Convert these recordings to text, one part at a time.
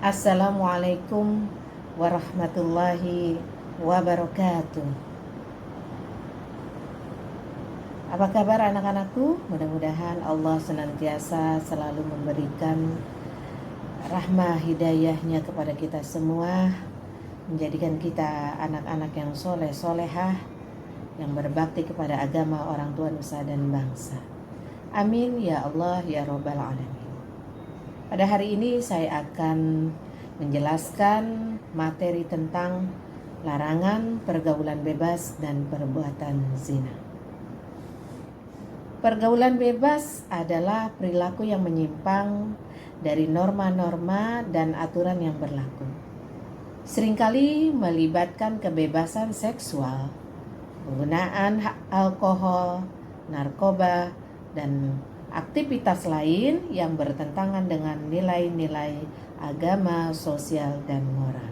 Assalamualaikum warahmatullahi wabarakatuh. Apa kabar anak-anakku? Mudah-mudahan Allah senantiasa selalu memberikan rahmah hidayahnya kepada kita semua, menjadikan kita anak-anak yang soleh solehah, yang berbakti kepada agama, orang tua, nusa dan bangsa. Amin ya Allah ya Rabbal Alamin. Pada hari ini saya akan menjelaskan materi tentang larangan pergaulan bebas dan perbuatan zina. Pergaulan bebas adalah perilaku yang menyimpang dari norma-norma dan aturan yang berlaku. Seringkali melibatkan kebebasan seksual, penggunaan alkohol, narkoba, dan aktivitas lain yang bertentangan dengan nilai-nilai agama, sosial, dan moral.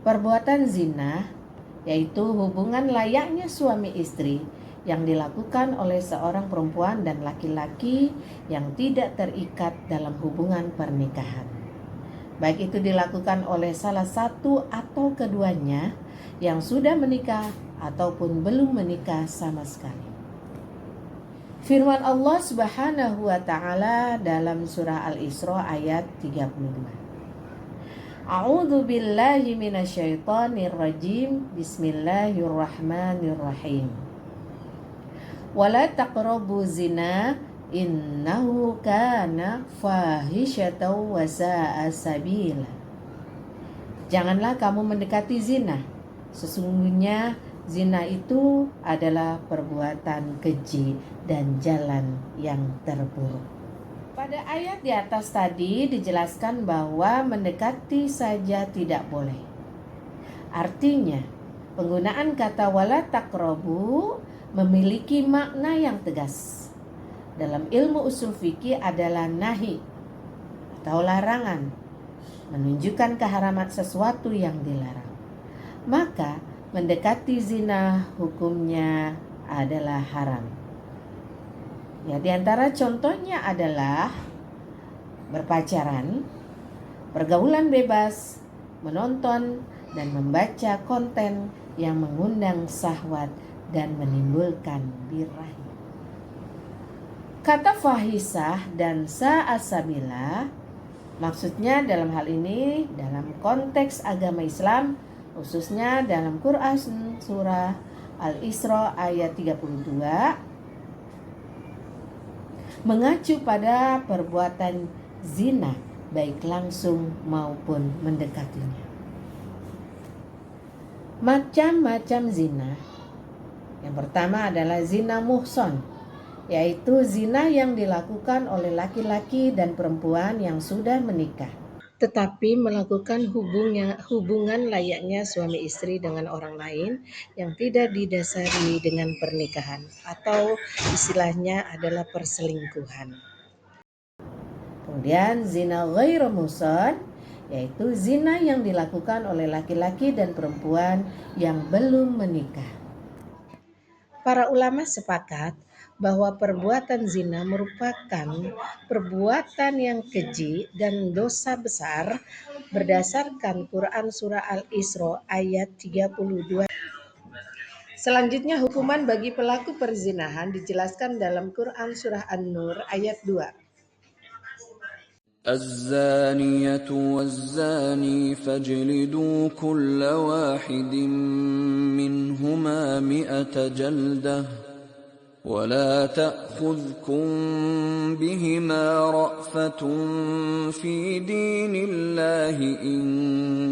Perbuatan zina yaitu hubungan layaknya suami istri yang dilakukan oleh seorang perempuan dan laki-laki yang tidak terikat dalam hubungan pernikahan. Baik itu dilakukan oleh salah satu atau keduanya yang sudah menikah ataupun belum menikah sama sekali. Firman Allah Subhanahu wa taala dalam surah Al-Isra ayat 32. A'udzu billahi minasyaitonir rajim. Bismillahirrahmanirrahim. Wala taqrabu zina innahu kana fahisyatan wa sa'a sabila. Janganlah kamu mendekati zina. Sesungguhnya zina itu adalah perbuatan keji dan jalan yang terburuk. Pada ayat di atas tadi dijelaskan bahwa mendekati saja tidak boleh. Artinya, penggunaan kata wala taqrabu memiliki makna yang tegas. Dalam ilmu usul fikih adalah nahi atau larangan, menunjukkan keharaman sesuatu yang dilarang. Maka mendekati zina hukumnya adalah haram. Ya, di antara contohnya adalah berpacaran, pergaulan bebas, menonton dan membaca konten yang mengundang syahwat dan menimbulkan birahi. Kata fahisah dan sa'asabila maksudnya dalam hal ini dalam konteks agama Islam, khususnya dalam Quran surah Al-Isra ayat 32, mengacu pada perbuatan zina baik langsung maupun mendekatinya. Macam-macam zina. Yang pertama adalah zina muhsan, yaitu zina yang dilakukan oleh laki-laki dan perempuan yang sudah menikah, tetapi melakukan hubungan layaknya suami istri dengan orang lain yang tidak didasari dengan pernikahan, atau istilahnya adalah perselingkuhan. Kemudian zina ghairu muhsan, yaitu zina yang dilakukan oleh laki-laki dan perempuan yang belum menikah. Para ulama sepakat bahwa perbuatan zina merupakan perbuatan yang keji dan dosa besar berdasarkan Quran surah Al-Isra ayat 32. Selanjutnya hukuman bagi pelaku perzinahan dijelaskan dalam Quran surah An-Nur ayat 2. الزانية والزاني فاجلدوا كل واحد منهما 100 جلدة ولا تأخذكم بهما رأفة في دين الله إن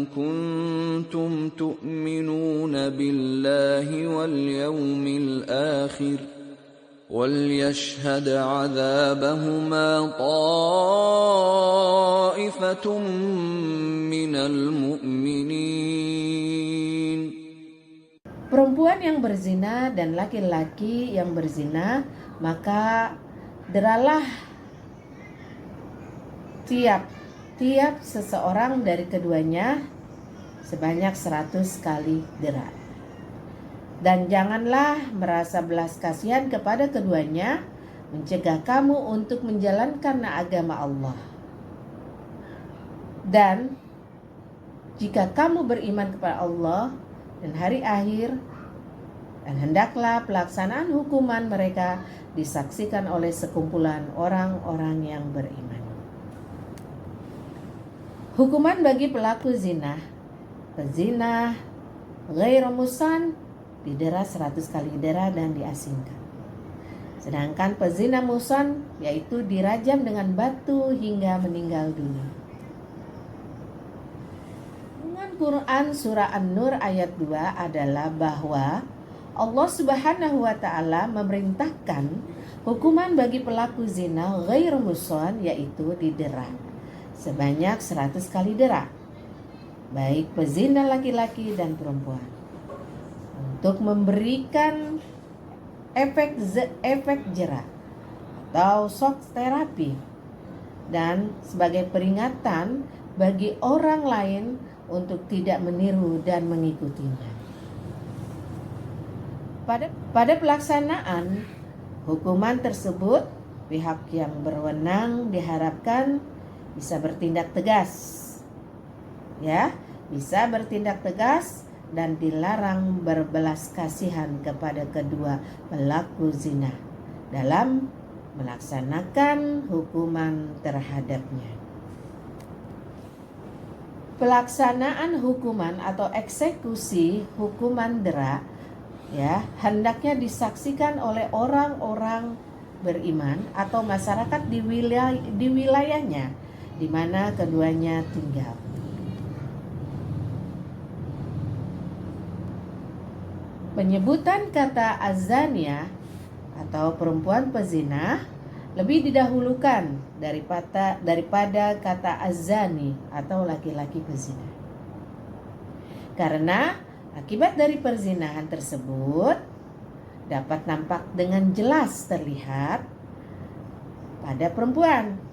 كنتم تؤمنون بالله واليوم الآخر وليشهد عذابهما طائفة من المؤمنين. Perempuan yang berzina dan laki-laki yang berzina, maka deralah tiap seseorang dari keduanya sebanyak 100 kali dera. Dan janganlah merasa belas kasihan kepada keduanya, mencegah kamu untuk menjalankan agama Allah. Dan jika kamu beriman kepada Allah dan hari akhir, dan hendaklah pelaksanaan hukuman mereka disaksikan oleh sekumpulan orang-orang yang beriman. Hukuman bagi pelaku zina: pezina ghairu musan didera 100 kali dera dan diasingkan. Sedangkan pezina musan yaitu dirajam dengan batu hingga meninggal dunia. Dengan Quran surah An-Nur ayat 2 adalah bahwa Allah Subhanahu wa taala memerintahkan hukuman bagi pelaku zina ghairu musan yaitu didera sebanyak 100 kali dera, baik pezina laki-laki dan perempuan, untuk memberikan efek jera atau shock terapi dan sebagai peringatan bagi orang lain untuk tidak meniru dan mengikutinya. Pada pelaksanaan hukuman tersebut, pihak yang berwenang diharapkan bisa bertindak tegas, bisa bertindak tegas dan dilarang berbelas kasihan kepada kedua pelaku zina dalam melaksanakan hukuman terhadapnya. Pelaksanaan hukuman atau eksekusi hukuman dera hendaknya disaksikan oleh orang-orang beriman atau masyarakat di wilayahnya di mana keduanya tinggal. Penyebutan kata azania atau perempuan pezina lebih didahulukan daripada kata azani atau laki-laki pezina. Karena akibat dari perzinahan tersebut dapat nampak dengan jelas terlihat pada perempuan.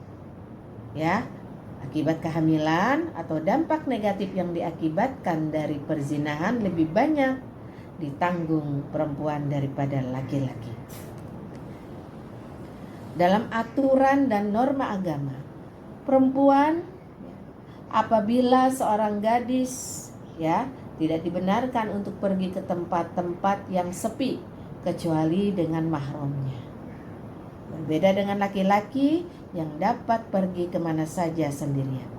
Akibat kehamilan atau dampak negatif yang diakibatkan dari perzinahan lebih banyak ditanggung perempuan daripada laki-laki. Dalam aturan dan norma agama, perempuan apabila seorang gadis tidak dibenarkan untuk pergi ke tempat-tempat yang sepi kecuali dengan mahramnya. Berbeda dengan laki-laki yang dapat pergi kemana saja sendirian.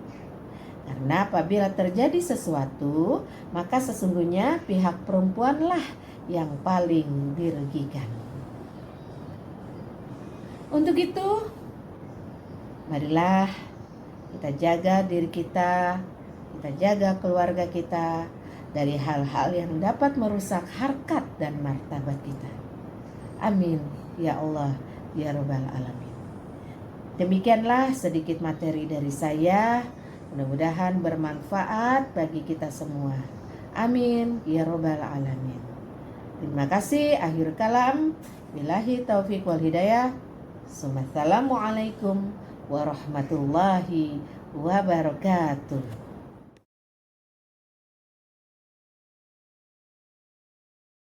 Karena apabila terjadi sesuatu, maka sesungguhnya pihak perempuanlah yang paling dirugikan. Untuk itu, marilah kita jaga diri kita jaga keluarga kita dari hal-hal yang dapat merusak harkat dan martabat kita. Amin ya Allah ya Rabbal Alamin. Demikianlah sedikit materi dari saya. Mudah-mudahan bermanfaat bagi kita semua. Amin ya Rabbal Alamin. Terima kasih. Akhir kalam. Billahi taufiq wal hidayah. Assalamualaikum warahmatullahi wabarakatuh.